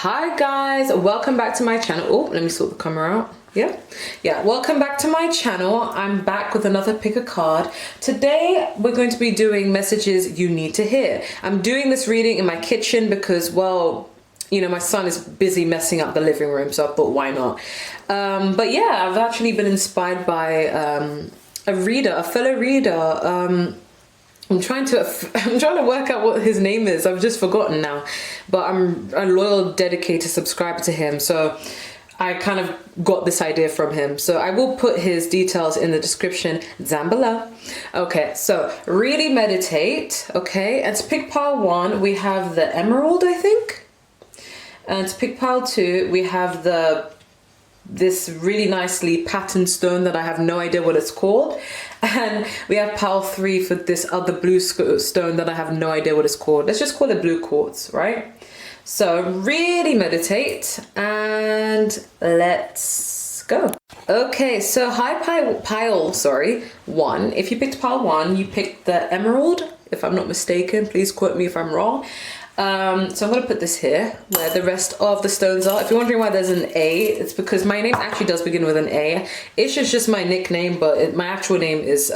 Hi guys, welcome back to my channel. Oh, let me sort the camera out. Yeah, welcome back to my channel. I'm back with another pick a card. Today we're going to be doing messages you need to hear. I'm doing this reading in my kitchen because, well, you know, my son is busy messing up the living room, so I thought, why not? But yeah, I've actually been inspired by a fellow reader. I'm trying to work out what his name is. I've just forgotten now, but I'm a loyal, dedicated subscriber to him. So I kind of got this idea from him. So I will put his details in the description down below. Okay, so really meditate. Okay, and to pick pile 1, we have the emerald, I think. And to pick pile 2, we have this really nicely patterned stone that I have no idea what it's called. And we have pile 3 for this other blue stone that I have no idea what it's called. Let's just call it blue quartz, right? So really meditate and let's go. Okay, so hi pile 1. If you picked pile 1, you picked the emerald, if I'm not mistaken. Please quote me if I'm wrong. So I'm going to put this here where the rest of the stones are. If you're wondering why there's an A, it's because my name actually does begin with an A. It's just my nickname, but my actual name is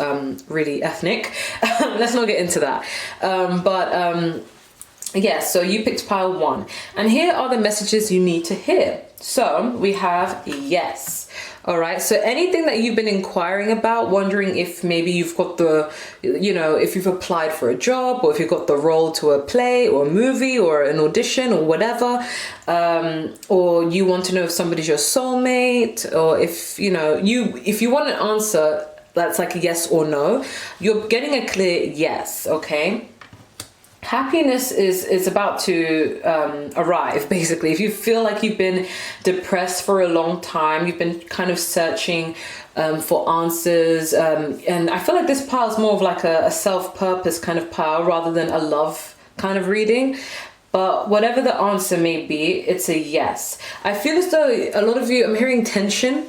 really ethnic. Let's not get into that. Yeah, so you picked pile 1. And here are the messages you need to hear. So we have yes. All right, so anything that you've been inquiring about, wondering if maybe you've got if you've applied for a job, or if you've got the role to a play or a movie or an audition or whatever, or you want to know if somebody's your soulmate, or if you want an answer that's like a yes or no, you're getting a clear yes, okay? Happiness is about to arrive, basically. If you feel like you've been depressed for a long time, you've been kind of searching for answers, and I feel like this pile is more of like a self-purpose kind of pile rather than a love kind of reading. But whatever the answer may be, it's a yes. I feel as though a lot of you, I'm hearing tension.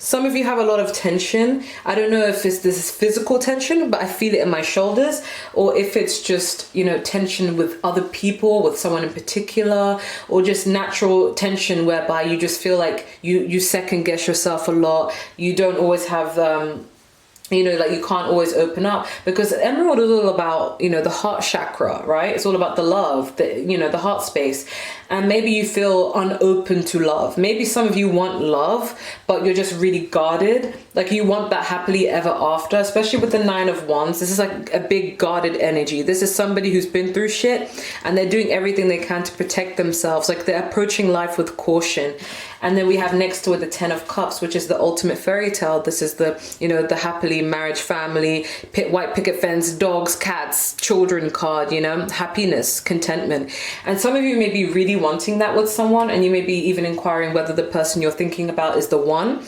Some of you have a lot of tension. I don't know if this is physical tension, but I feel it in my shoulders, or if it's just, tension with other people, with someone in particular, or just natural tension whereby you just feel like you second guess yourself a lot. You don't always have, like you can't always open up, because emerald is all about, the heart chakra, right? It's all about the love, the heart space. And maybe you feel unopen to love. Maybe some of you want love, but you're just really guarded. Like you want that happily ever after, especially with the 9 of Wands. This is like a big guarded energy. This is somebody who's been through shit and they're doing everything they can to protect themselves. Like they're approaching life with caution. And then we have next to it the 10 of Cups, which is the ultimate fairy tale. This is the, the happily marriage, family, white picket fence, dogs, cats, children card, happiness, contentment. And some of you may be really wanting that with someone, and you may be even inquiring whether the person you're thinking about is the one.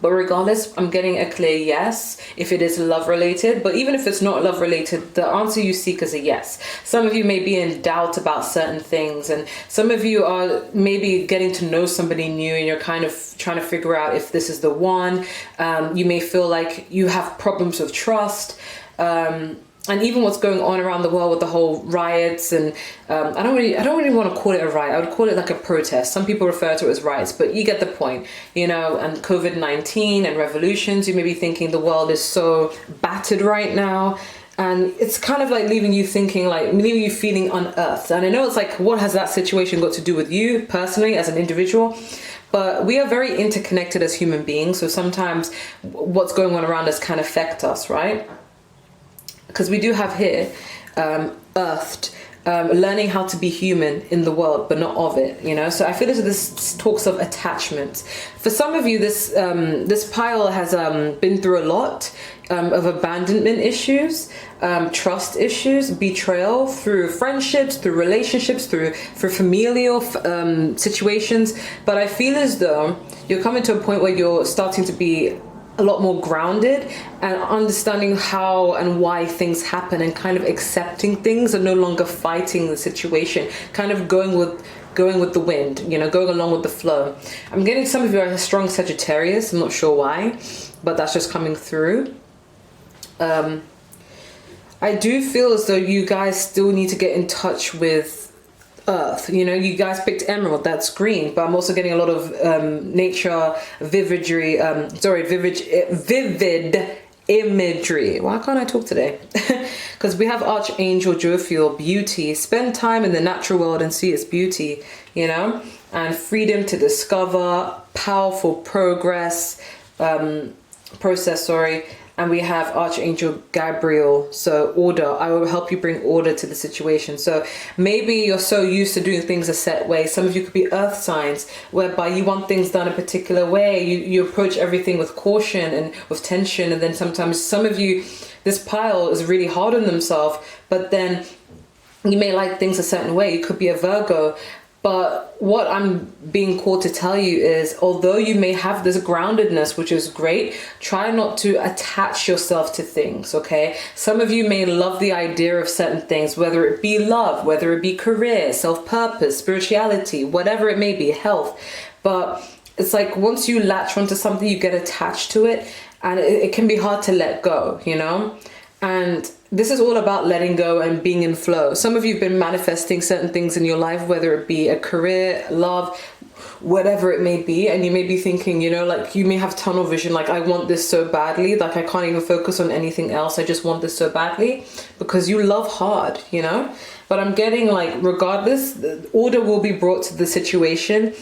But regardless, I'm getting a clear yes if it is love related. But even if it's not love related, the answer you seek is a yes. Some of you may be in doubt about certain things, and some of you are maybe getting to know somebody new and you're kind of trying to figure out if this is the one. You may feel like you have problems with trust. And even what's going on around the world with the whole riots, and I don't really want to call it a riot. I would call it like a protest. Some people refer to it as riots, but you get the point, and COVID-19 and revolutions. You may be thinking the world is so battered right now, and it's kind of like leaving you feeling unearthed. And I know it's like, what has that situation got to do with you personally as an individual? But we are very interconnected as human beings, so sometimes what's going on around us can affect us, right? Because we do have here earthed, learning how to be human in the world, but not of it, So I feel as this talks of attachment. For some of you, this pile has been through a lot of abandonment issues, trust issues, betrayal through friendships, through relationships, through familial situations. But I feel as though you're coming to a point where you're starting to be a lot more grounded and understanding how and why things happen, and kind of accepting things and no longer fighting the situation, kind of going with the wind, going along with the flow. I'm getting some of you are a strong Sagittarius. I'm not sure why, but that's just coming through. I do feel as though you guys still need to get in touch with earth. You know, you guys picked emerald, that's green, but I'm also getting a lot of nature vividry, vivid imagery. Why can't I talk today? Because we have Archangel Jophiel, beauty. Spend time in the natural world and see its beauty, you know, and freedom to discover, powerful process, and we have Archangel Gabriel, so order. I will help you bring order to the situation. So maybe you're so used to doing things a set way. Some of you could be earth signs, whereby you want things done a particular way. You approach everything with caution and with tension. And then sometimes some of you, this pile is really hard on themselves, but then you may like things a certain way. You could be a Virgo. But what I'm being called to tell you is, although you may have this groundedness, which is great, try not to attach yourself to things, okay? Some of you may love the idea of certain things, whether it be love, whether it be career, self-purpose, spirituality, whatever it may be, health. But it's like once you latch onto something, you get attached to it, and it can be hard to let go, you know? And this is all about letting go and being in flow. Some of you have been manifesting certain things in your life, whether it be a career, love, whatever it may be. And you may be thinking, you know, like you may have tunnel vision, like I want this so badly, like I can't even focus on anything else. I just want this so badly, because you love hard, you know. But I'm getting like, regardless, the order will be brought to the situation.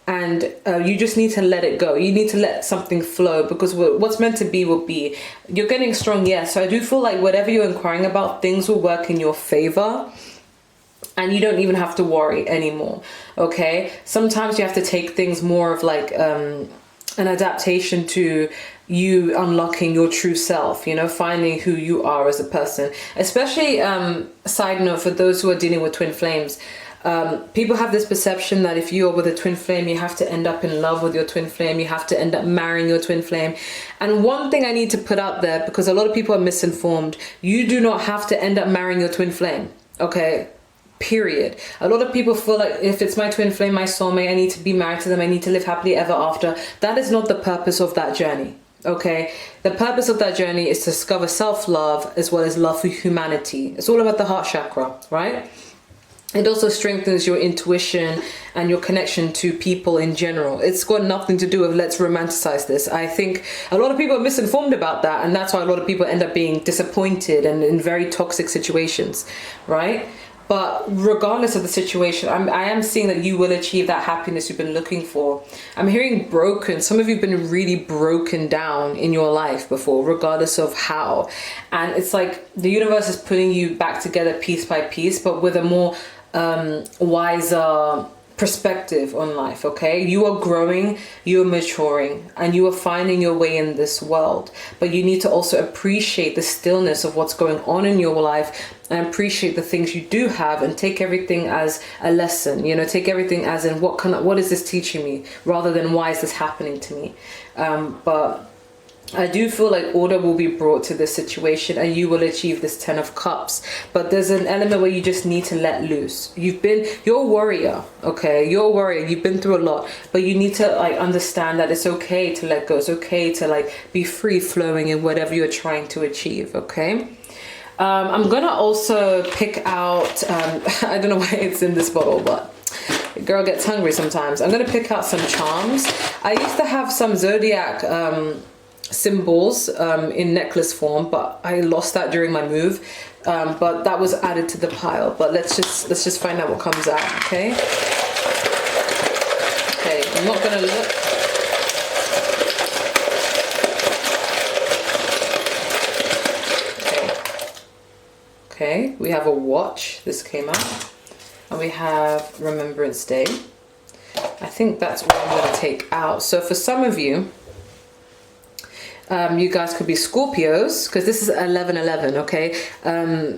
And you just need to let it go. You need to let something flow, because what's meant to be will be. You're getting strong, yes. So I do feel like whatever you're inquiring about, things will work in your favor. And you don't even have to worry anymore, okay? Sometimes you have to take things more of like an adaptation to you unlocking your true self, you know, finding who you are as a person. Especially, side note, for those who are dealing with twin flames, people have this perception that if you are with a twin flame, you have to end up in love with your twin flame. You have to end up marrying your twin flame. And one thing I need to put out there, because a lot of people are misinformed, you do not have to end up marrying your twin flame. Okay. Period. A lot of people feel like if it's my twin flame, my soulmate, I need to be married to them. I need to live happily ever after. That is not the purpose of that journey. Okay. The purpose of that journey is to discover self-love as well as love for humanity. It's all about the heart chakra, right? It also strengthens your intuition and your connection to people in general. It's got nothing to do with let's romanticize this. I think a lot of people are misinformed about that, and that's why a lot of people end up being disappointed and in very toxic situations, right? But regardless of the situation, I am seeing that you will achieve that happiness you've been looking for. I'm hearing broken. Some of you have been really broken down in your life before, regardless of how. And it's like the universe is putting you back together piece by piece, but with a more wiser perspective on life, okay? You are growing, you are maturing, and you are finding your way in this world. But you need to also appreciate the stillness of what's going on in your life and appreciate the things you do have, and take everything as a lesson, you know, take everything as in what is this teaching me, rather than why is this happening to me. But I do feel like order will be brought to this situation, and you will achieve this 10 of Cups. But there's an element where you just need to let loose. You're a warrior, okay? You're a warrior. You've been through a lot, but you need to like understand that it's okay to let go. It's okay to like be free flowing in whatever you're trying to achieve, okay? I'm gonna also pick out, I don't know why it's in this bottle, but the girl gets hungry sometimes. I'm gonna pick out some charms. I used to have some zodiac symbols in necklace form, but I lost that during my move, but that was added to the pile. But let's just find out what comes out. Okay, I'm not gonna look. Okay, we have a watch. This came out, and we have Remembrance Day. I think that's what I'm going to take out. So for some of you, you guys could be Scorpios, because this is 11/11, okay?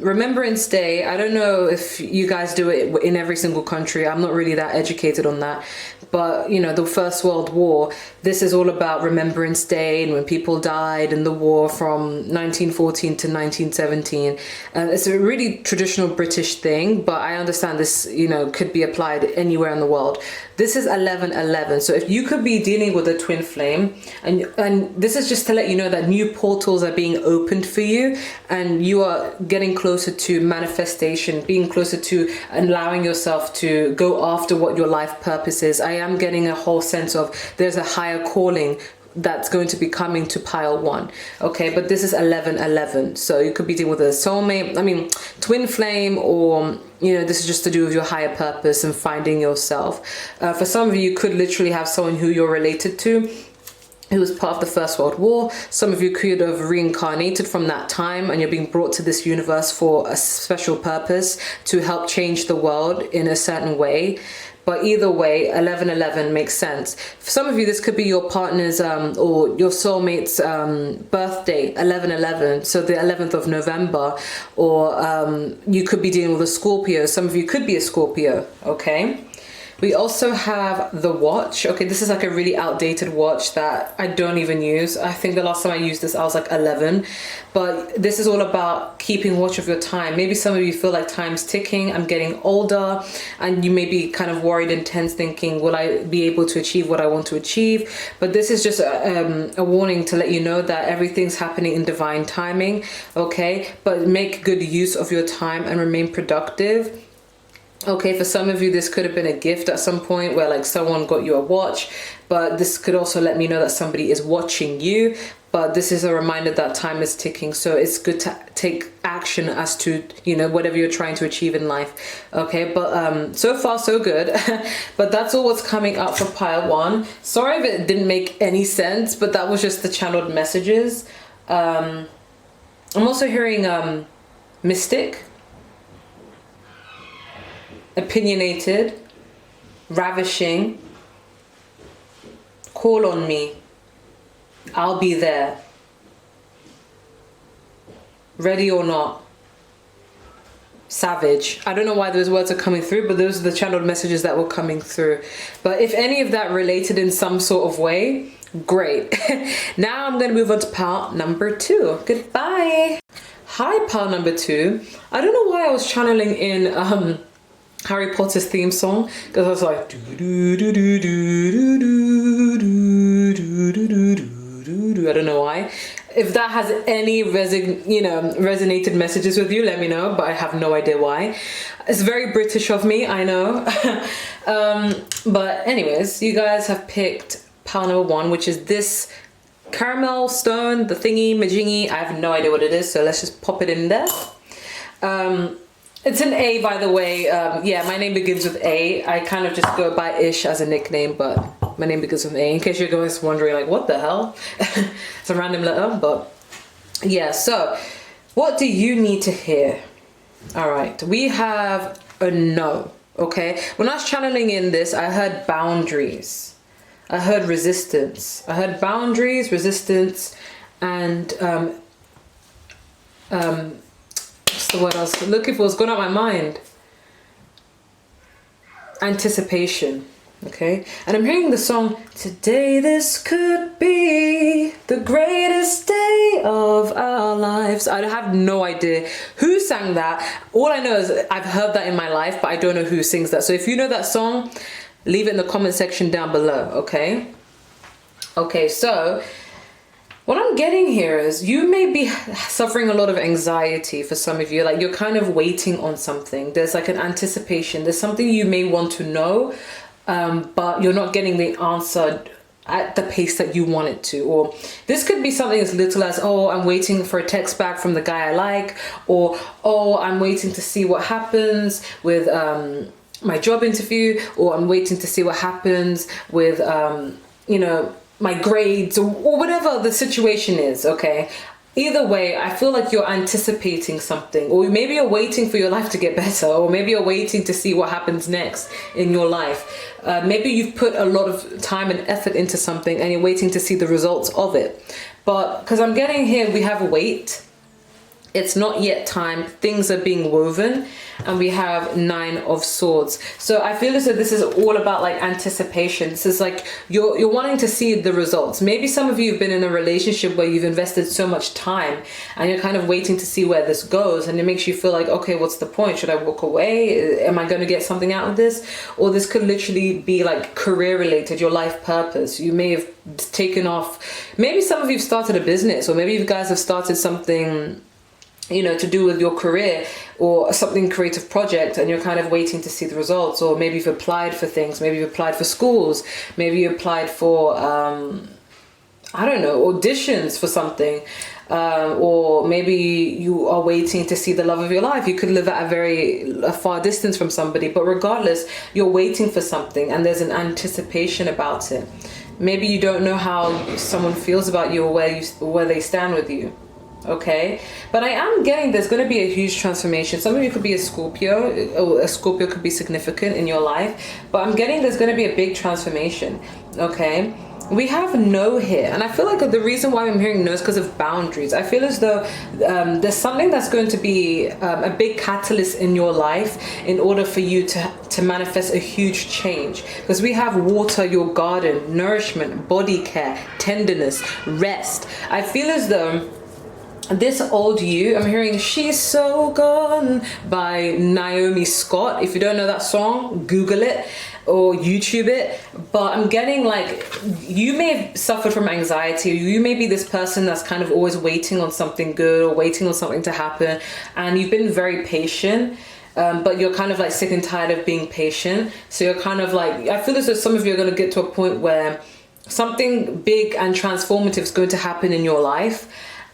Remembrance Day, I don't know if you guys do it in every single country. I'm not really that educated on that. But, you know, the First World War, this is all about Remembrance Day and when people died in the war from 1914 to 1917. It's a really traditional British thing, but I understand this, you know, could be applied anywhere in the world. This is 11/11. So if you could be dealing with a twin flame, and this is just to let you know that new portals are being opened for you, and you are getting closer to manifestation, being closer to allowing yourself to go after what your life purpose is. I am getting a whole sense of there's a higher calling that's going to be coming to pile 1. Okay, but this is 1111, so you could be dealing with a soulmate, I mean twin flame, or this is just to do with your higher purpose and finding yourself. For some of you could literally have someone who you're related to who was part of the First World War. Some of you could have reincarnated from that time, and you're being brought to this universe for a special purpose to help change the world in a certain way. But either way, 1111 makes sense. For some of you, this could be your partner's or your soulmate's birthday, 1111, so the 11th of November. Or you could be dealing with a Scorpio. Some of you could be a Scorpio, okay? We also have the watch. Okay, this is like a really outdated watch that I don't even use. I think the last time I used this, I was like 11. But this is all about keeping watch of your time. Maybe some of you feel like time's ticking. I'm getting older, and you may be kind of worried and tense, thinking, will I be able to achieve what I want to achieve? But this is just a warning to let you know that everything's happening in divine timing, okay? But make good use of your time and remain productive. Okay, for some of you, this could have been a gift at some point where like someone got you a watch, but this could also let me know that somebody is watching you. But this is a reminder that time is ticking, so it's good to take action as to, whatever you're trying to achieve in life. Okay, but so far so good. But that's all what's coming up for pile 1. Sorry if it didn't make any sense, but that was just the channeled messages. I'm also hearing mystic, opinionated, ravishing, call on me, I'll be there, ready or not, savage. I don't know why those words are coming through, but those are the channeled messages that were coming through. But if any of that related in some sort of way, great. Now I'm going to move on to pile number 2. Goodbye. Hi, pile number 2. I don't know why I was channeling in Harry Potter's theme song, because I was like I don't know why. If that has any resonated messages with you, let me know, but I have no idea why. It's very British of me, I know. But anyways, you guys have picked pile number 1, which is this caramel stone, the thingy majingy. I have no idea what it is, so let's just pop it in there. It's an A, by the way. Yeah, my name begins with A. I kind of just go by Ish as a nickname, but my name begins with A. In case you're guys wondering, like, what the hell? It's a random letter, but yeah. So, what do you need to hear? All right, we have a no, okay? When I was channeling in this, I heard boundaries. I heard resistance. I heard boundaries, resistance, and what's the word I was looking for? It's gone out of my mind. Anticipation. Okay, and I'm hearing the song, today this could be the greatest day of our lives. I have no idea who sang that. All I know is I've heard that in my life, but I don't know who sings that. So if you know that song, leave it in the comment section down below, okay? Okay, so what I'm getting here is you may be suffering a lot of anxiety for some of you. Like you're kind of waiting on something. There's like an anticipation. There's something you may want to know, but you're not getting the answer at the pace that you want it to. Or this could be something as little as, oh, I'm waiting for a text back from the guy I like, or oh, I'm waiting to see what happens with my job interview, or I'm waiting to see what happens with you know, my grades, or whatever the situation is. Okay, either way, I feel like you're anticipating something, or maybe you're waiting for your life to get better, or maybe you're waiting to see what happens next in your life. Maybe you've put a lot of time and effort into something and you're waiting to see the results of it. But because I'm getting here, we have a wait. It's not yet time. Things are being woven. And we have 9 of Swords. So I feel as though this is all about like anticipation. This is like you're wanting to see the results. Maybe some of you have been in a relationship where you've invested so much time and you're kind of waiting to see where this goes, and it makes you feel like, okay, what's the point? Should I walk away? Am I going to get something out of this? Or this could literally be like career related, your life purpose. You may have taken off, maybe some of you've started a business, or maybe you guys have started something, you know, to do with your career or something creative project, and you're kind of waiting to see the results. Or maybe you've applied for things, maybe you've applied for schools, maybe you applied for I don't know, auditions for something, or maybe you are waiting to see the love of your life. You could live at a far distance from somebody, but regardless, you're waiting for something and there's an anticipation about it. Maybe you don't know how someone feels about you or where they stand with you. Okay, but I am getting there's going to be a huge transformation. Some of you could be a Scorpio, or a Scorpio could be significant in your life, but I'm getting there's going to be a big transformation. Okay, we have no here, and I feel like the reason why I'm hearing no is because of boundaries. I feel as though there's something that's going to be a big catalyst in your life in order for you to manifest a huge change, because we have water, your garden, nourishment, body care, tenderness, rest. I feel as though this old you, I'm hearing She's So Gone by Naomi Scott. If you don't know that song, Google it or YouTube it. But I'm getting like, you may have suffered from anxiety. You may be this person that's kind of always waiting on something good or waiting on something to happen. And you've been very patient. But you're kind of like sick and tired of being patient. So you're kind of like, I feel as though some of you are going to get to a point where something big and transformative is going to happen in your life.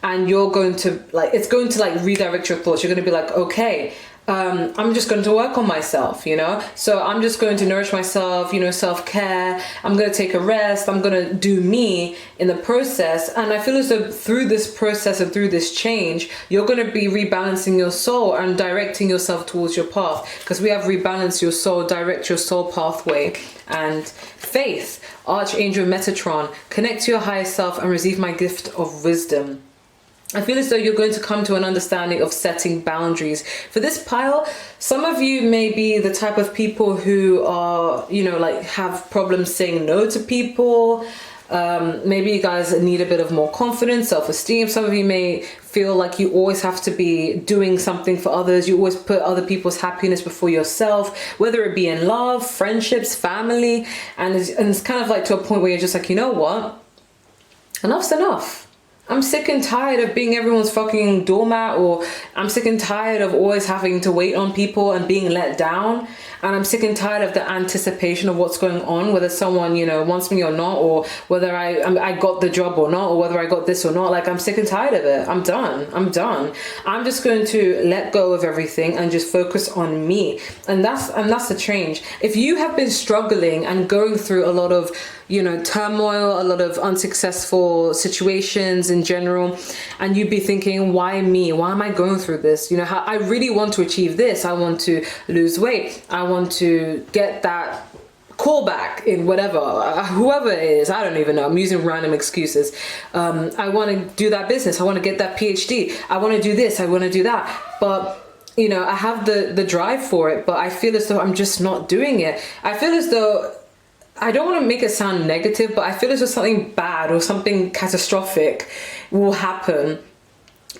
And you're going to like, it's going to like redirect your thoughts. You're going to be like, okay, I'm just going to work on myself, you know? So I'm just going to nourish myself, you know, self-care. I'm going to take a rest. I'm going to do me in the process. And I feel as though through this process and through this change, you're going to be rebalancing your soul and directing yourself towards your path. Because we have rebalance your soul, direct your soul pathway, and faith, Archangel Metatron, connect to your higher self and receive my gift of wisdom. I feel as though you're going to come to an understanding of setting boundaries. For this pile, some of you may be the type of people who are, you know, like have problems saying no to people. Maybe you guys need a bit of more confidence, self-esteem. Some of you may feel like you always have to be doing something for others. You always put other people's happiness before yourself, whether it be in love, friendships, family. And it's kind of like to a point where you're just like, you know what? Enough's enough. I'm sick and tired of being everyone's fucking doormat, or I'm sick and tired of always having to wait on people and being let down. And I'm sick and tired of the anticipation of what's going on, whether someone, you know, wants me or not, or whether I got the job or not, or whether I got this or not. Like, I'm sick and tired of it. I'm done. I'm just going to let go of everything and just focus on me. And that's the change. If you have been struggling and going through a lot of, you know, turmoil, a lot of unsuccessful situations in general, and you'd be thinking, why me? Why am I going through this? You know, how I really want to achieve this. I want to lose weight. I want to get that callback in whatever, whoever it is. I don't even know. I'm using random excuses. I want to do that business. I want to get that PhD. I want to do this. I want to do that. But you know, I have the drive for it, but I feel as though I'm just not doing it. I feel as though, I don't want to make it sound negative, but I feel as though something bad or something catastrophic will happen.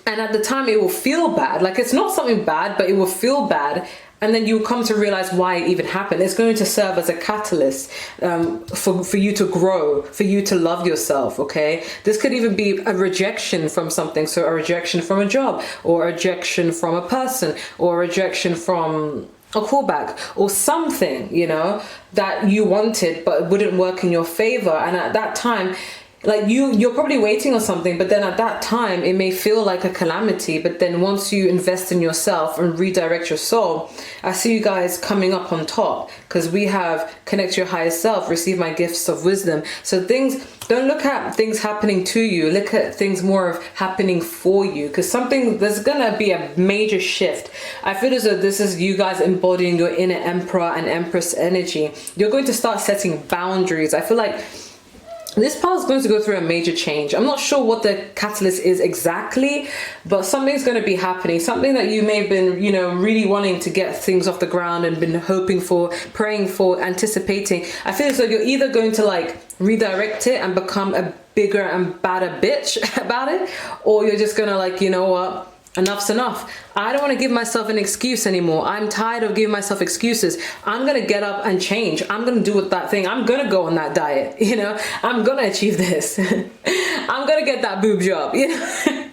And at the time it will feel bad. Like, it's not something bad, but it will feel bad. And then you'll come to realize why it even happened. It's going to serve as a catalyst for you to grow, for you to love yourself, okay? This could even be a rejection from something. So a rejection from a job, or a rejection from a person, or a rejection from a callback, or something, you know, that you wanted but wouldn't work in your favor. And at that time, like, you're probably waiting on something, but then at that time it may feel like a calamity. But then once you invest in yourself and redirect your soul, I see you guys coming up on top, because we have connect to your higher self, receive my gifts of wisdom. So things, don't look at things happening to you, look at things more of happening for you, because there's gonna be a major shift. I feel as though this is you guys embodying your inner emperor and empress energy. You're going to start setting boundaries. I feel like this pile is going to go through a major change. I'm not sure what the catalyst is exactly, but something's going to be happening. Something that you may have been, you know, really wanting to get things off the ground and been hoping for, praying for, anticipating. I feel as though you're either going to like redirect it and become a bigger and badder bitch about it, or you're just going to like, you know what? Enough's enough. I don't want to give myself an excuse anymore. I'm tired of giving myself excuses. I'm going to get up and change. I'm going to do that thing. I'm going to go on that diet. You know, I'm going to achieve this. I'm going to get that boob job. You know,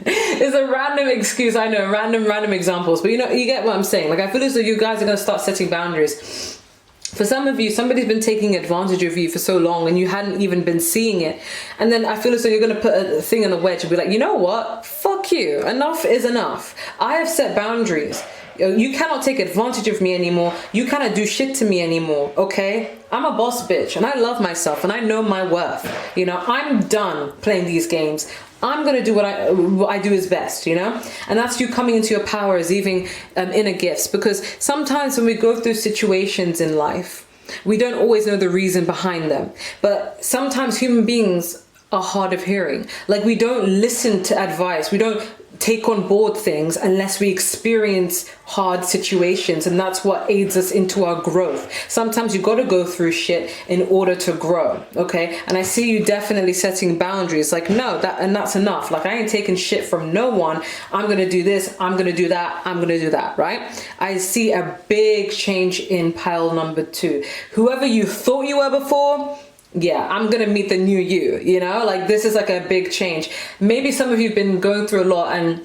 it's a random excuse. I know, random examples, but you know, you get what I'm saying. Like, I feel as though you guys are going to start setting boundaries. For some of you, somebody's been taking advantage of you for so long and you hadn't even been seeing it. And then I feel as though you're going to put a thing in a wedge and be like, you know what? Fuck you. Enough is enough. I have set boundaries. You cannot take advantage of me anymore. You cannot do shit to me anymore, okay? I'm a boss bitch and I love myself and I know my worth. You know, I'm done playing these games. I'm going to do what I do is best, you know? And that's you coming into your power, receiving inner gifts. Because sometimes when we go through situations in life, we don't always know the reason behind them. But sometimes human beings are hard of hearing. Like, we don't listen to advice. We don't take on board things unless we experience hard situations, and that's what aids us into our growth. Sometimes you got to go through shit in order to grow, okay? And I see you definitely setting boundaries, like, no, that's enough. Like, I ain't taking shit from no one. I'm gonna do this, I'm gonna do that, I'm gonna do that, right? I see a big change in pile number 2. Whoever you thought you were before, yeah, I'm gonna meet the new you know, like, this is like a big change. Maybe some of you have been going through a lot and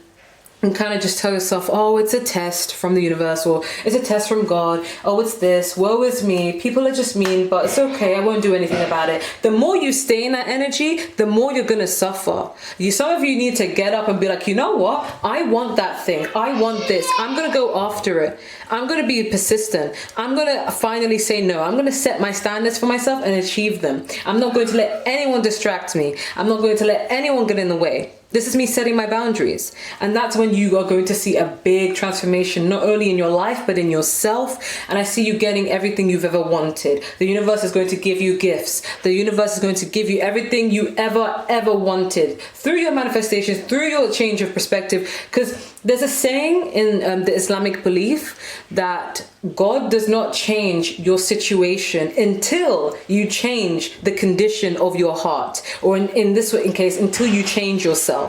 kind of just tell yourself, oh, it's a test from the universe, or it's a test from God. Oh, it's this, woe is me, people are just mean, but it's okay, I won't do anything about it. The more you stay in that energy, the more you're gonna suffer. Some of you need to get up and be like, you know what, I want that thing, I want this, I'm gonna go after it, I'm gonna be persistent, I'm gonna finally say no, I'm gonna set my standards for myself and achieve them. I'm not going to let anyone distract me, I'm not going to let anyone get in the way. This is me setting my boundaries. And that's when you are going to see a big transformation, not only in your life, but in yourself. And I see you getting everything you've ever wanted. The universe is going to give you gifts. The universe is going to give you everything you ever wanted through your manifestations, through your change of perspective. Because there's a saying in the Islamic belief that God does not change your situation until you change the condition of your heart, or in this case, until you change yourself.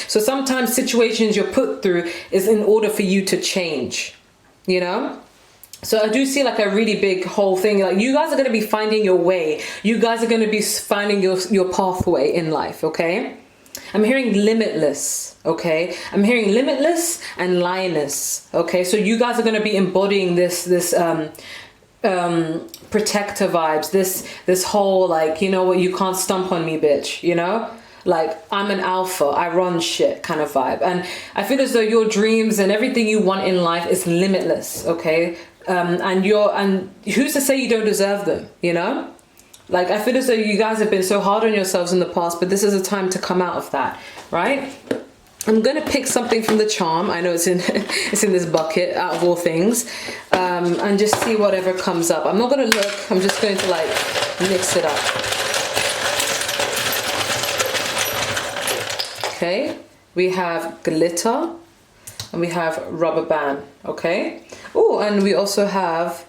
So sometimes situations you're put through is in order for you to change, you know? So I do see like a really big whole thing. Like, you guys are going to be finding your way. You guys are going to be finding your pathway in life, okay? I'm hearing limitless, okay? I'm hearing limitless and lioness, okay? So you guys are going to be embodying this protector vibes, this whole, like, you know what, you can't stomp on me, bitch, you know? Like, I'm an alpha, I run shit kind of vibe. And I feel as though your dreams and everything you want in life is limitless, okay? And who's to say you don't deserve them, you know? Like, I feel as though you guys have been so hard on yourselves in the past, but this is a time to come out of that, right? I'm going to pick something from the charm. I know it's in it's in this bucket, out of all things, and just see whatever comes up. I'm not going to look. I'm just going to, like, mix it up. Okay, we have glitter and we have rubber band. Okay. Oh, and we also have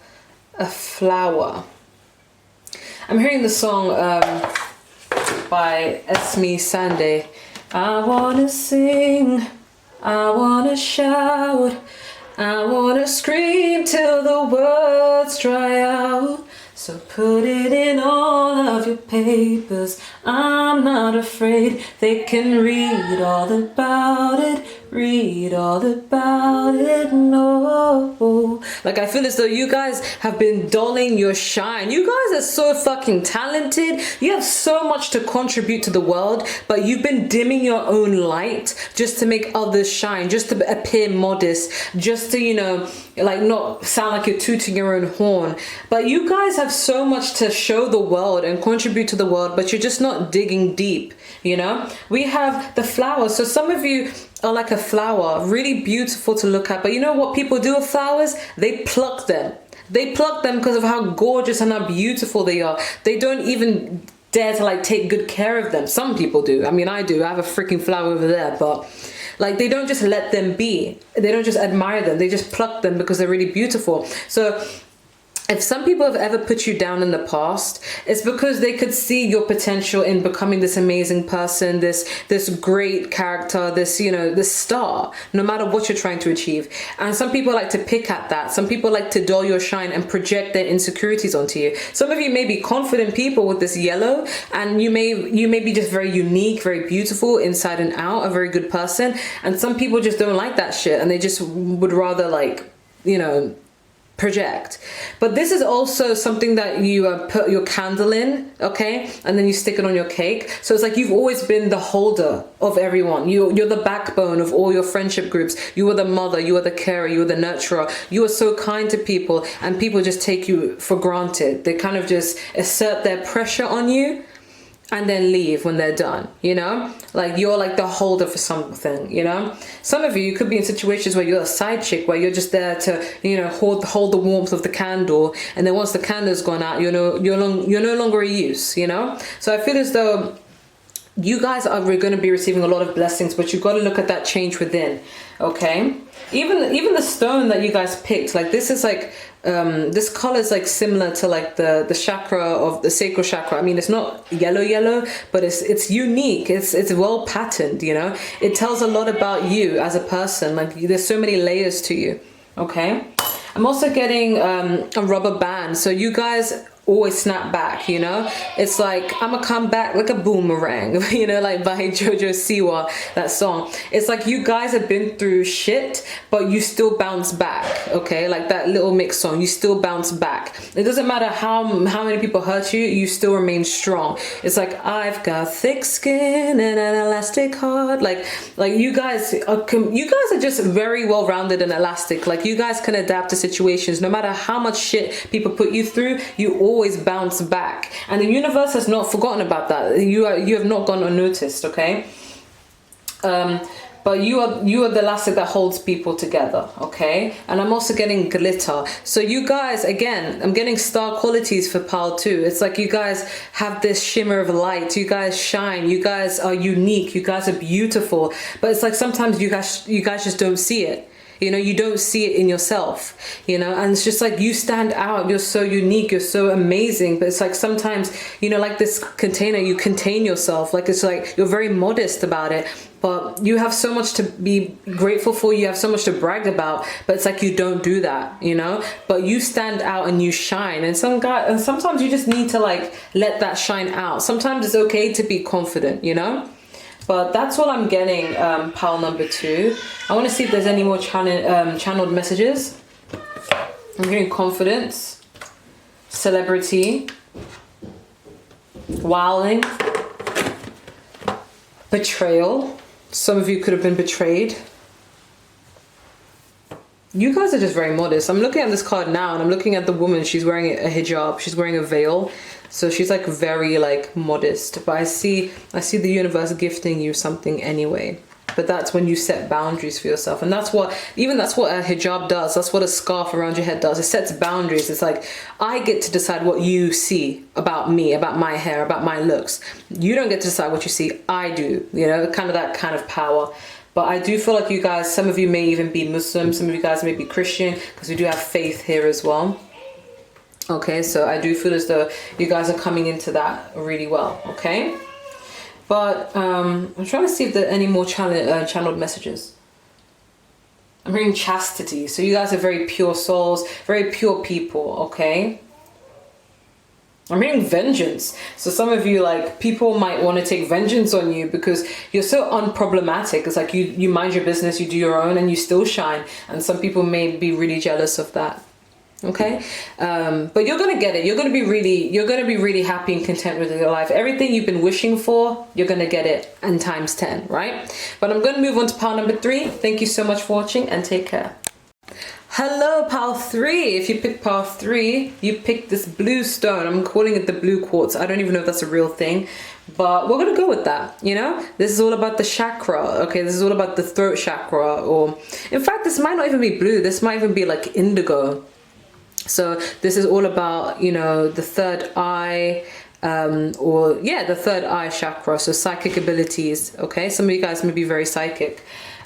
a flower. I'm hearing the song by Esme Sande. I wanna sing, I wanna shout, I wanna scream till the words dry out. So put it in all of your papers. I'm not afraid, they can read all about it. Read all about it, no. Like, I feel as though you guys have been dulling your shine. You guys are so fucking talented. You have so much to contribute to the world, but you've been dimming your own light just to make others shine, just to appear modest, just to, you know, like, not sound like you're tooting your own horn. But you guys have so much to show the world and contribute to the world, but you're just not digging deep, you know? We have the flowers. So some of you are like a flower, really beautiful to look at. But you know what people do with flowers? They pluck them. They pluck them because of how gorgeous and how beautiful they are. They don't even dare to like take good care of them. Some people do. I mean, I do. I have a freaking flower over there, but like they don't just let them be. They don't just admire them. They just pluck them because they're really beautiful. So if some people have ever put you down in the past, it's because they could see your potential in becoming this amazing person, this great character, this, you know, this star, no matter what you're trying to achieve. And some people like to pick at that. Some people like to dull your shine and project their insecurities onto you. Some of you may be confident people with this yellow, and you may be just very unique, very beautiful inside and out, a very good person. And some people just don't like that shit, and they just would rather, like, you know, project. But this is also something that you put your candle in, okay, and then you stick it on your cake. So it's like you've always been the holder of everyone. You're the backbone of all your friendship groups. You are the mother, you are the carer, you are the nurturer. You are so kind to people, and people just take you for granted. They kind of just assert their pressure on you and then leave when they're done, you know? Like, you're like the holder for something, you know? Some of you could be in situations where you're a side chick, where you're just there to, you know, hold the warmth of the candle, and then once the candle's gone out, you're no longer a use, you know? So I feel as though you guys are going to be receiving a lot of blessings, but you've got to look at that change within, okay? Even the stone that you guys picked, like this is like, this color is like similar to like the chakra of the sacral chakra. I mean, it's not yellow, but it's unique. It's well patterned, you know? It tells a lot about you as a person. Like, there's so many layers to you, okay? I'm also getting a rubber band. So you guys always snap back, you know? It's like, I'm gonna come back like a boomerang, you know, like by Jojo Siwa, that song. It's like you guys have been through shit, but you still bounce back, okay? Like that Little Mix song, you still bounce back. It doesn't matter how many people hurt you, you still remain strong. It's like, I've got thick skin and an elastic heart. Like you guys are just very well-rounded and elastic. Like, you guys can adapt to situations. No matter how much shit people put you through, you always bounce back, and the universe has not forgotten about that. You have not gone unnoticed, okay? But you are the elastic that holds people together, okay? And I'm also getting glitter. So you guys, again, I'm getting star qualities for pile 2. It's like you guys have this shimmer of light. You guys shine. You guys are unique. You guys are beautiful. But it's like sometimes you guys just don't see it. You know, you don't see it in yourself, you know, and it's just like you stand out. You're so unique. You're so amazing. But it's like sometimes, you know, like this container, you contain yourself. Like, it's like you're very modest about it, but you have so much to be grateful for. You have so much to brag about, but it's like you don't do that, you know, but you stand out and you shine. And sometimes you just need to like let that shine out. Sometimes it's okay to be confident, you know. But that's all I'm getting, pile number 2. I want to see if there's any more channeled messages. I'm getting confidence, celebrity, wilding, betrayal. Some of you could have been betrayed. You guys are just very modest. I'm looking at this card now, and I'm looking at the woman. She's wearing a hijab. She's wearing a veil. So she's like very like modest. But I see the universe gifting you something anyway. But that's when you set boundaries for yourself. And that's what a hijab does. That's what a scarf around your head does. It sets boundaries. It's like, I get to decide what you see about me, about my hair, about my looks. You don't get to decide what you see. I do. You know, kind of that kind of power. But I do feel like you guys, some of you may even be Muslim, some of you guys may be Christian, because we do have faith here as well. Okay, so I do feel as though you guys are coming into that really well, okay? But I'm trying to see if there are any more channeled messages. I'm hearing chastity. So you guys are very pure souls, very pure people, okay? I'm hearing vengeance. So some of you, like, people might want to take vengeance on you because you're so unproblematic. It's like you mind your business, you do your own, and you still shine. And some people may be really jealous of that. Okay, but you're gonna get it. You're gonna be really happy and content with your life. Everything you've been wishing for, you're gonna get it, and times 10, right? But I'm gonna move on to pile number 3. Thank you so much for watching, and take care. Hello, pile 3. If you pick pile 3, you pick this blue stone. I'm calling it the blue quartz. I don't even know if that's a real thing, but we're gonna go with that, you know? This is all about the chakra, okay? This is all about the throat chakra, or in fact, this might not even be blue. This might even be like indigo. So this is all about, you know, the third eye, or yeah, the third eye chakra, so psychic abilities. Okay, some of you guys may be very psychic.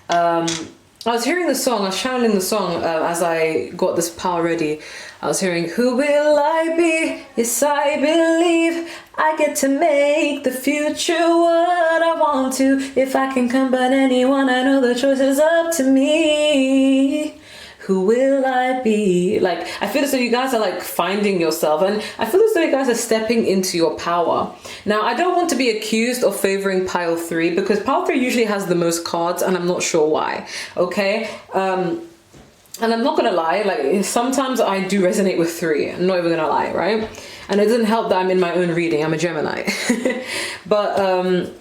I was hearing the song, I was channeling the song as I got this power ready. I was hearing, who will I be? Yes, I believe I get to make the future what I want to. If I can come but anyone, I know the choice is up to me. Who will I be? Like, I feel as though you guys are like finding yourself, and I feel as though you guys are stepping into your power. Now, I don't want to be accused of favoring pile 3 because pile 3 usually has the most cards, and I'm not sure why. Okay. And I'm not gonna lie, like sometimes I do resonate with 3. I'm not even gonna lie, right? And it doesn't help that I'm in my own reading. I'm a Gemini. But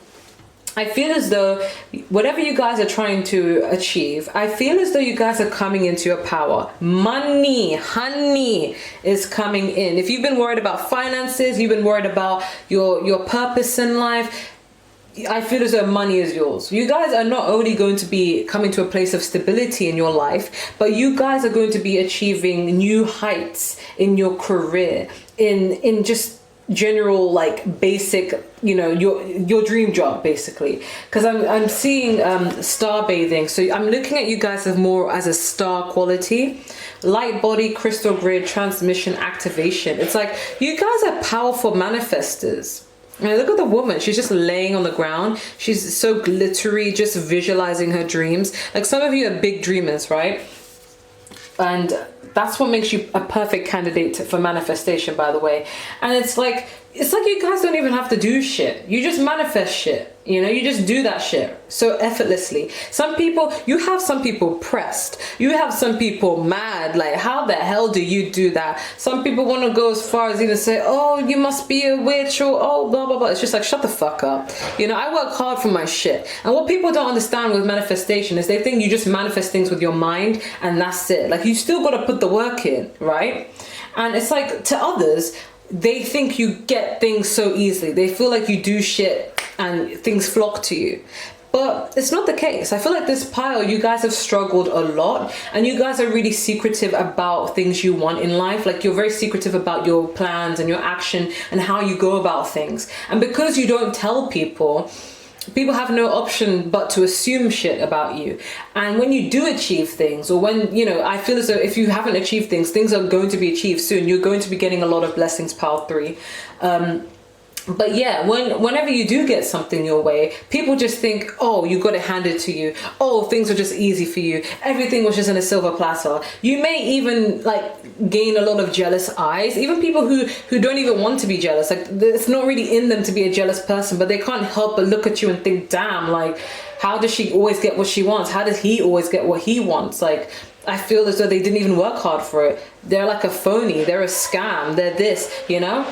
I feel as though whatever you guys are trying to achieve, I feel as though you guys are coming into your power. Money, honey is coming in. If you've been worried about finances, you've been worried about your purpose in life, I feel as though money is yours. You guys are not only going to be coming to a place of stability in your life, but you guys are going to be achieving new heights in your career, in just general, like basic, you know, your dream job basically. Because I'm seeing star bathing, so I'm looking at you guys as more as a star quality, light body, crystal grid, transmission, activation. It's like you guys are powerful manifestors. And look at the woman, she's just laying on the ground, she's so glittery, just visualizing her dreams. Like some of you are big dreamers, right? And that's what makes you a perfect candidate for manifestation, by the way. And it's like you guys don't even have to do shit. You just manifest shit. You know, you just do that shit so effortlessly. You have some people pressed. You have some people mad. Like, how the hell do you do that? Some people want to go as far as even say, oh, you must be a witch, or oh, blah, blah, blah. It's just like, shut the fuck up. You know, I work hard for my shit. And what people don't understand with manifestation is they think you just manifest things with your mind and that's it. Like, you still got to put the work in, right? And it's like, to others, they think you get things so easily. They feel like you do shit and things flock to you. But it's not the case. I feel like this pile, you guys have struggled a lot, and you guys are really secretive about things you want in life. Like, you're very secretive about your plans and your action and how you go about things. And because you don't tell people have no option but to assume shit about you. And when you do achieve things, or when, you know, I feel as though if you haven't achieved things are going to be achieved soon. You're going to be getting a lot of blessings, pile 3. But yeah, whenever you do get something your way, people just think, oh, you got it handed to you. Oh, things are just easy for you. Everything was just in a silver platter. You may even like gain a lot of jealous eyes. Even people who don't even want to be jealous. Like, it's not really in them to be a jealous person, but they can't help but look at you and think, damn, like, how does she always get what she wants? How does he always get what he wants? Like, I feel as though they didn't even work hard for it. They're like a phony. They're a scam. They're this, you know?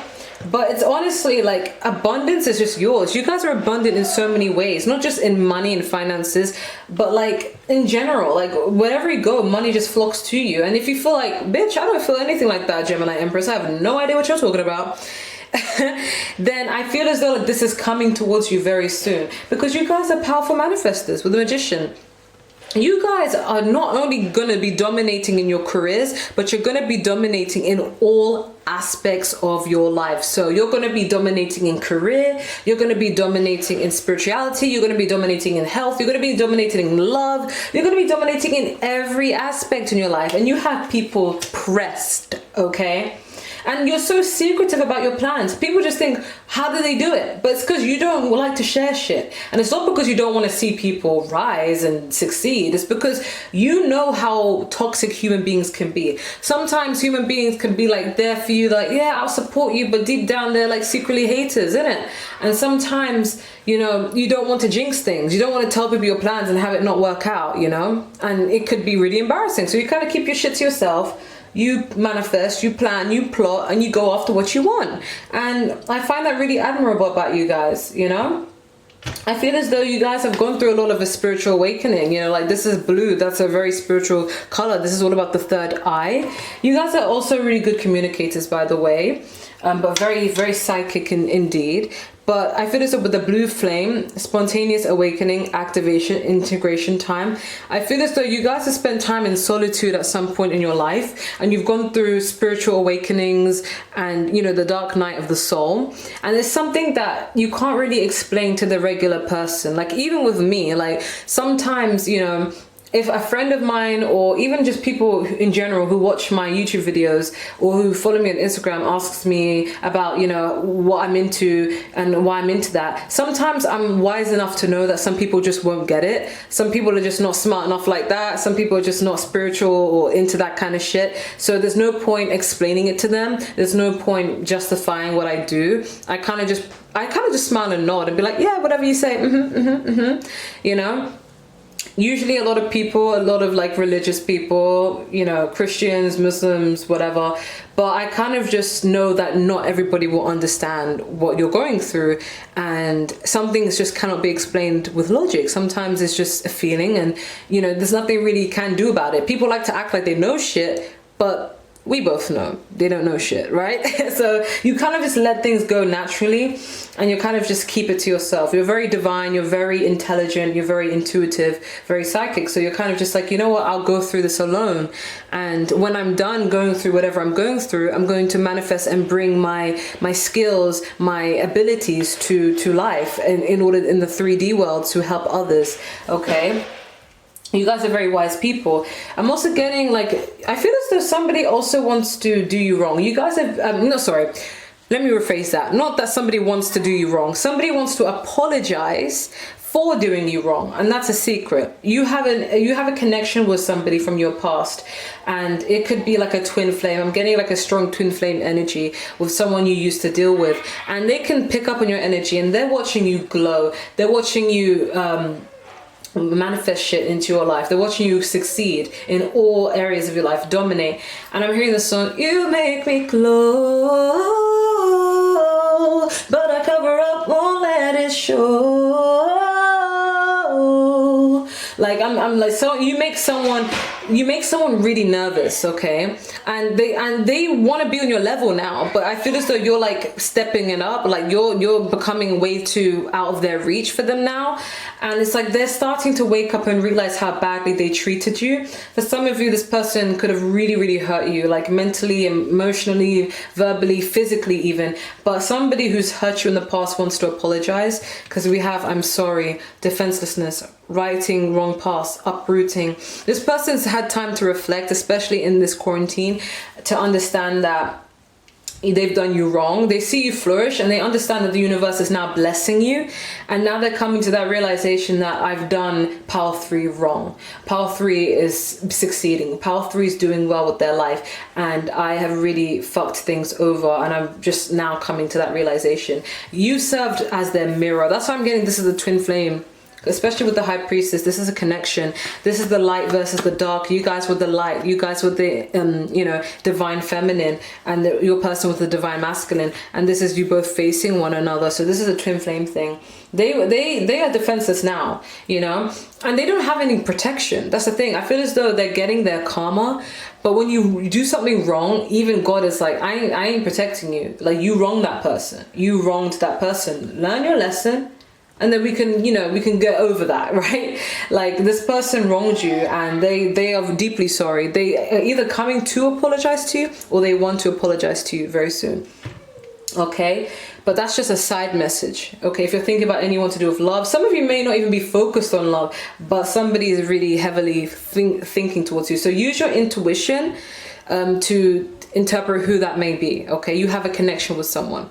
But it's honestly like abundance is just yours. You guys are abundant in so many ways, not just in money and finances, but like in general, like wherever you go, money just flocks to you. And if you feel like, bitch, I don't feel anything like that, Gemini Empress, I have no idea what you're talking about, then I feel as though like, this is coming towards you very soon, because you guys are powerful manifestors with the Magician. You guys are not only going to be dominating in your careers, but you're going to be dominating in all aspects of your life. So you're going to be dominating in career, you're going to be dominating in spirituality, you're going to be dominating in health, you're going to be dominating in love, you're going to be dominating in every aspect in your life. And you have people pressed, okay? And you're so secretive about your plans. People just think, how do they do it? But it's because you don't like to share shit. And it's not because you don't want to see people rise and succeed. It's because you know how toxic human beings can be. Sometimes human beings can be like there for you, like, yeah, I'll support you, but deep down they're like secretly haters, isn't it? And sometimes, you know, you don't want to jinx things. You don't want to tell people your plans and have it not work out, you know? And it could be really embarrassing. So you kind of keep your shit to yourself. You manifest, you plan, you plot, and you go after what you want. And I find that really admirable about you guys, you know? I feel as though you guys have gone through a lot of a spiritual awakening, you know, like this is blue, that's a very spiritual color. This is all about the third eye. You guys are also really good communicators, by the way. But very, very psychic indeed. But I feel as though with the blue flame, spontaneous awakening, activation, integration time, I feel as though you guys have spent time in solitude at some point in your life, and you've gone through spiritual awakenings and, you know, the dark night of the soul. And it's something that you can't really explain to the regular person. Like, even with me, like, sometimes, you know, if a friend of mine, or even just people in general who watch my YouTube videos or who follow me on Instagram, asks me about, you know, what I'm into and why I'm into that, sometimes I'm wise enough to know that some people just won't get it. Some people are just not smart enough like that. Some people are just not spiritual or into that kind of shit. So there's no point explaining it to them. There's no point justifying what I do. I kind of just smile and nod and be like, yeah, whatever you say, you know. Usually a lot of people, a lot of like religious people, you know, Christians, Muslims, whatever, but I kind of just know that not everybody will understand what you're going through, and some things just cannot be explained with logic. Sometimes it's just a feeling, and, you know, there's nothing really you can do about it. People like to act like they know shit, but we both know they don't know shit, right? So you kind of just let things go naturally, and you kind of just keep it to yourself. You're very divine, you're very intelligent, you're very intuitive, very psychic. So you're kind of just like, you know what, I'll go through this alone. And when I'm done going through whatever I'm going through, I'm going to manifest and bring my skills, my abilities to life in order in the 3D world to help others, okay? You guys are very wise people. I'm also getting like, I feel as though somebody also wants to do you wrong. You guys have, no, sorry. Let me rephrase that. Not that somebody wants to do you wrong. Somebody wants to apologize for doing you wrong, and that's a secret. You have a connection with somebody from your past, and it could be like a twin flame. I'm getting like a strong twin flame energy with someone you used to deal with, and they can pick up on your energy, and they're watching you glow. They're watching you manifest shit into your life. They're watching you succeed in all areas of your life, dominate. And I'm hearing the song, you make me glow, but I cover up, won't let it show. Like I'm like, so you make someone really nervous, okay? And they want to be on your level now, but I feel as though you're like stepping it up, like you're becoming way too out of their reach for them now. And it's like they're starting to wake up and realize how badly they treated you. For some of you, this person could have really, really hurt you, like mentally, emotionally, verbally, physically even. But somebody who's hurt you in the past wants to apologize, because we have I'm sorry, defenselessness, righting wrong paths, uprooting. This person's had time to reflect, especially in this quarantine, to understand that they've done you wrong. They see you flourish, and they understand that the universe is now blessing you, and now they're coming to that realization that I've done pile 3 wrong. Pile 3 is succeeding. Pile 3 is doing well with their life, and I have really fucked things over, and I'm just now coming to that realization. You served as their mirror. That's why I'm getting this is a twin flame. Especially with the high priestess, this is a connection. This is the light versus the dark. You guys with the light, you guys with the you know, divine feminine, and your person with the divine masculine, and this is you both facing one another. So this is a twin flame thing. They are defenseless now, you know, and they don't have any protection. That's the thing. I feel as though they're getting their karma, but when you do something wrong, even God is like, I ain't protecting you. Like, you wronged that person. You wronged that person. Learn your lesson. And then we can, you know, we can get over that, right? Like, this person wronged you, and they are deeply sorry. They are either coming to apologize to you, or they want to apologize to you very soon. Okay? But that's just a side message. Okay? If you're thinking about anyone to do with love, some of you may not even be focused on love, but somebody is really heavily thinking towards you. So use your intuition to interpret who that may be. Okay? You have a connection with someone.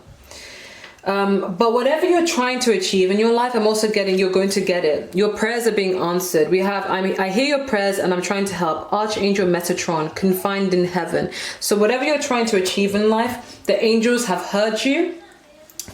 But whatever you're trying to achieve in your life, I'm also getting you're going to get it. Your prayers are being answered. I hear your prayers, and I'm trying to help. Archangel Metatron, confined in heaven. So whatever you're trying to achieve in life, the angels have heard you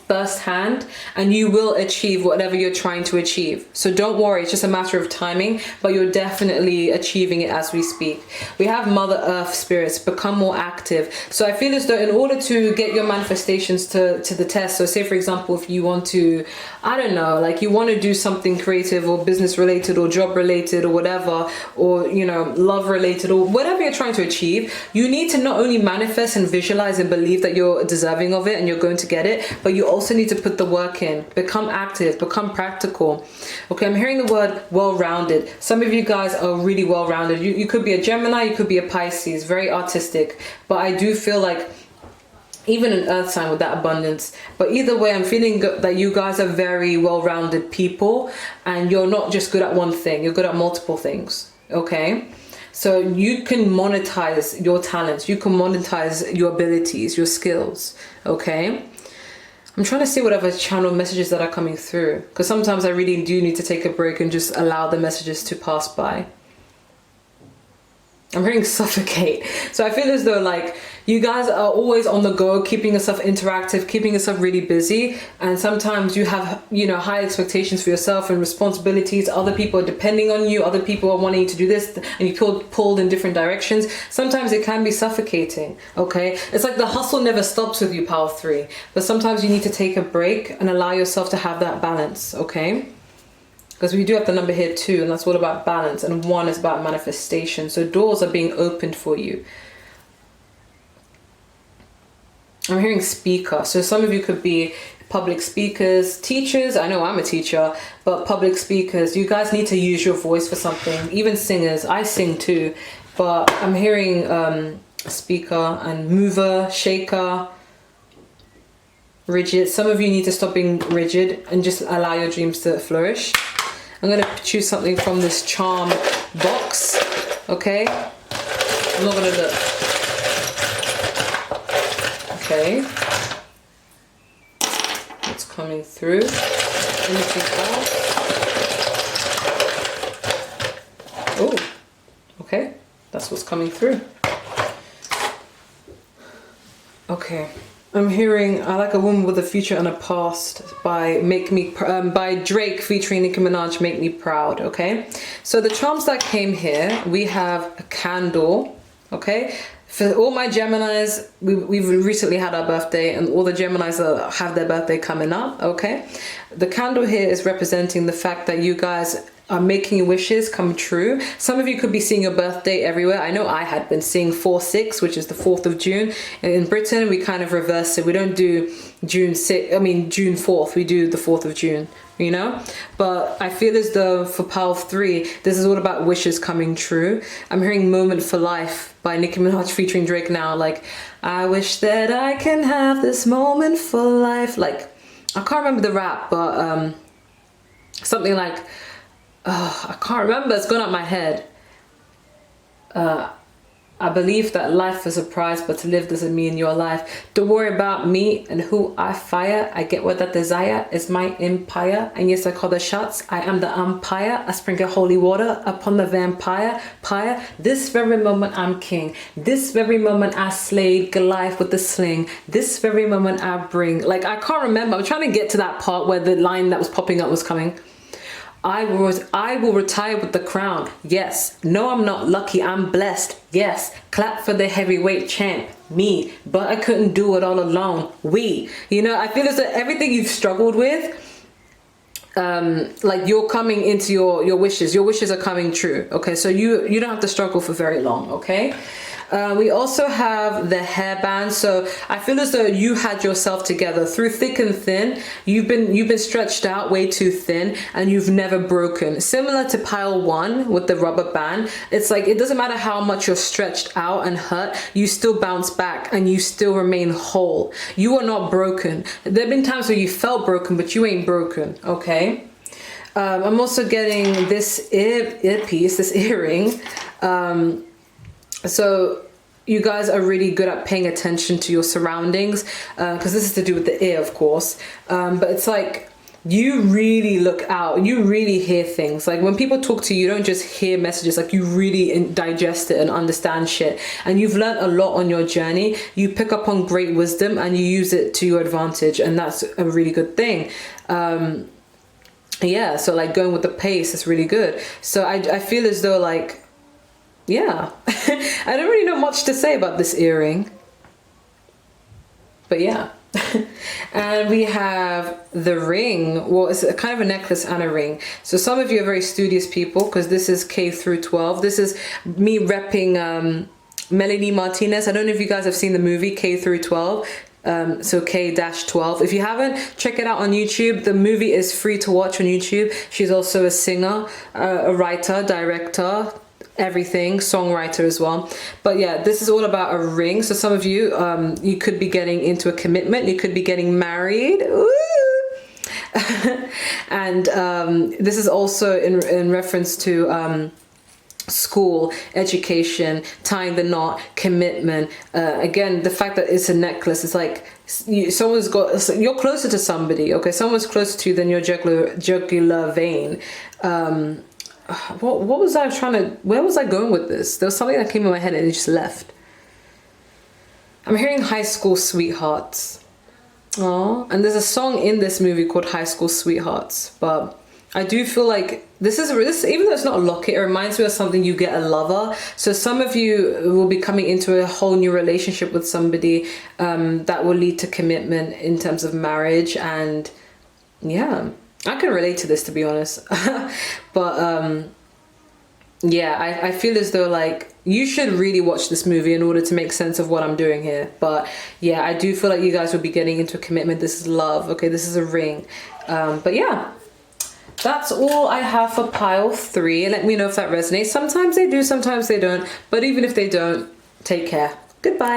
firsthand, and you will achieve whatever you're trying to achieve. So don't worry, it's just a matter of timing, but you're definitely achieving it as we speak. We have Mother Earth spirits, become more active. So I feel as though in order to get your manifestations to the test, so say for example, if you want to, I don't know, like you want to do something creative or business related or job related or whatever, or, you know, love related or whatever you're trying to achieve, you need to not only manifest and visualize and believe that you're deserving of it and you're going to get it, but you also need to put the work in. Become active, become practical. Okay, I'm hearing the word well-rounded. Some of you guys are really well-rounded. You could be a Gemini, you could be a Pisces, very artistic. But I do feel like even an earth sign with that abundance. But either way, I'm feeling that you guys are very well-rounded people, and you're not just good at one thing, you're good at multiple things, okay? So you can monetize your talents, you can monetize your abilities, your skills, okay? I'm trying to see whatever channel messages that are coming through, because sometimes I really do need to take a break and just allow the messages to pass by. I'm hearing suffocate. So I feel as though like you guys are always on the go, keeping yourself interactive, keeping yourself really busy. And sometimes you have, you know, high expectations for yourself and responsibilities. Other people are depending on you. Other people are wanting you to do this, and you feel pulled in different directions. Sometimes it can be suffocating, okay? It's like the hustle never stops with you, Power 3. But sometimes you need to take a break and allow yourself to have that balance, okay? Because we do have the number here too, and that's all about balance, and 1 is about manifestation. So doors are being opened for you. I'm hearing speaker. So some of you could be public speakers, teachers. I know I'm a teacher, but public speakers, you guys need to use your voice for something. Even singers, I sing too, but I'm hearing speaker and mover, shaker, rigid. Some of you need to stop being rigid and just allow your dreams to flourish. I'm going to choose something from this charm box, okay? I'm not going to look. Okay. What's coming through? Anything else? Oh, okay. That's what's coming through. Okay. I'm hearing I Like a Woman with a Future and a Past by by Drake featuring Nicki Minaj, Make Me Proud, okay? So the charms that came here, we have a candle, okay? For all my Geminis, we've recently had our birthday, and all the Geminis that have their birthday coming up, okay? The candle here is representing the fact that you guys are making your wishes come true. Some of you could be seeing your birthday everywhere. I know I had been seeing 4/6, which is the 4th of June. In Britain, we kind of reverse it. We don't do June 4th. We do the 4th of June, you know? But I feel as though for Power 3, this is all about wishes coming true. I'm hearing Moment for Life by Nicki Minaj featuring Drake now. Like, I wish that I can have this moment for life. Like, I can't remember the rap, but something like, I can't remember, it's gone out my head. I believe that life is a prize, but to live doesn't mean your life. Don't worry about me and who I fire. I get what I desire is my empire. And yes, I call the shots. I am the umpire. I sprinkle holy water upon the vampire. This very moment I'm king. This very moment I slayed Goliath with the sling. This very moment I bring. Like, I can't remember. I'm trying to get to that part where the line that was popping up was coming. I will retire with the crown. Yes. No, I'm not lucky. I'm blessed. Yes. Clap for the heavyweight champ. Me. But I couldn't do it all alone. We. You know, I feel as though everything you've struggled with, like you're coming into your wishes. Your wishes are coming true. Okay. So you don't have to struggle for very long. Okay. We also have the hairband. So I feel as though you had yourself together through thick and thin. You've been stretched out way too thin, and you've never broken. Similar to pile 1 with the rubber band. It's like, it doesn't matter how much you're stretched out and hurt, you still bounce back and you still remain whole. You are not broken. There have been times where you felt broken, but you ain't broken, okay? I'm also getting this earpiece, this earring. So you guys are really good at paying attention to your surroundings, because this is to do with the ear, of course. But it's like you really look out, you really hear things. Like when people talk to you, you don't just hear messages, like you really digest it and understand shit. And you've learned a lot on your journey. You pick up on great wisdom and you use it to your advantage, and that's a really good thing. Yeah, so like going with the pace is really good. So I feel as though like, yeah, I don't really know much to say about this earring, but yeah. And we have the ring. Well, it's a kind of a necklace and a ring. So some of you are very studious people, because this is K through 12. This is me repping Melanie Martinez. I don't know if you guys have seen the movie K through 12. So K-12. If you haven't, check it out on YouTube. The movie is free to watch on YouTube. She's also a singer, a writer, director, everything, songwriter as well. But yeah, this is all about a ring. So some of you, you could be getting into a commitment. You could be getting married. Ooh. And this is also in reference to school, education, tying the knot, commitment. Again, the fact that it's a necklace, it's like someone's got, you're closer to somebody, okay? Someone's closer to you than your jugular vein. What was I trying to, where was I going with this? There was something that came in my head and it just left. I'm hearing high school sweethearts. Oh, and there's a song in this movie called High School Sweethearts, but I do feel like this, even though it's not a locket, it reminds me of something you get a lover. So some of you will be coming into a whole new relationship with somebody that will lead to commitment in terms of marriage. And yeah, I can relate to this, to be honest. But yeah, I feel as though like you should really watch this movie in order to make sense of what I'm doing here. But yeah, I do feel like you guys will be getting into a commitment. This is love, okay? This is a ring. But yeah, that's all I have for pile 3. Let me know if that resonates. Sometimes they do, sometimes they don't. But even if they don't, take care. Goodbye.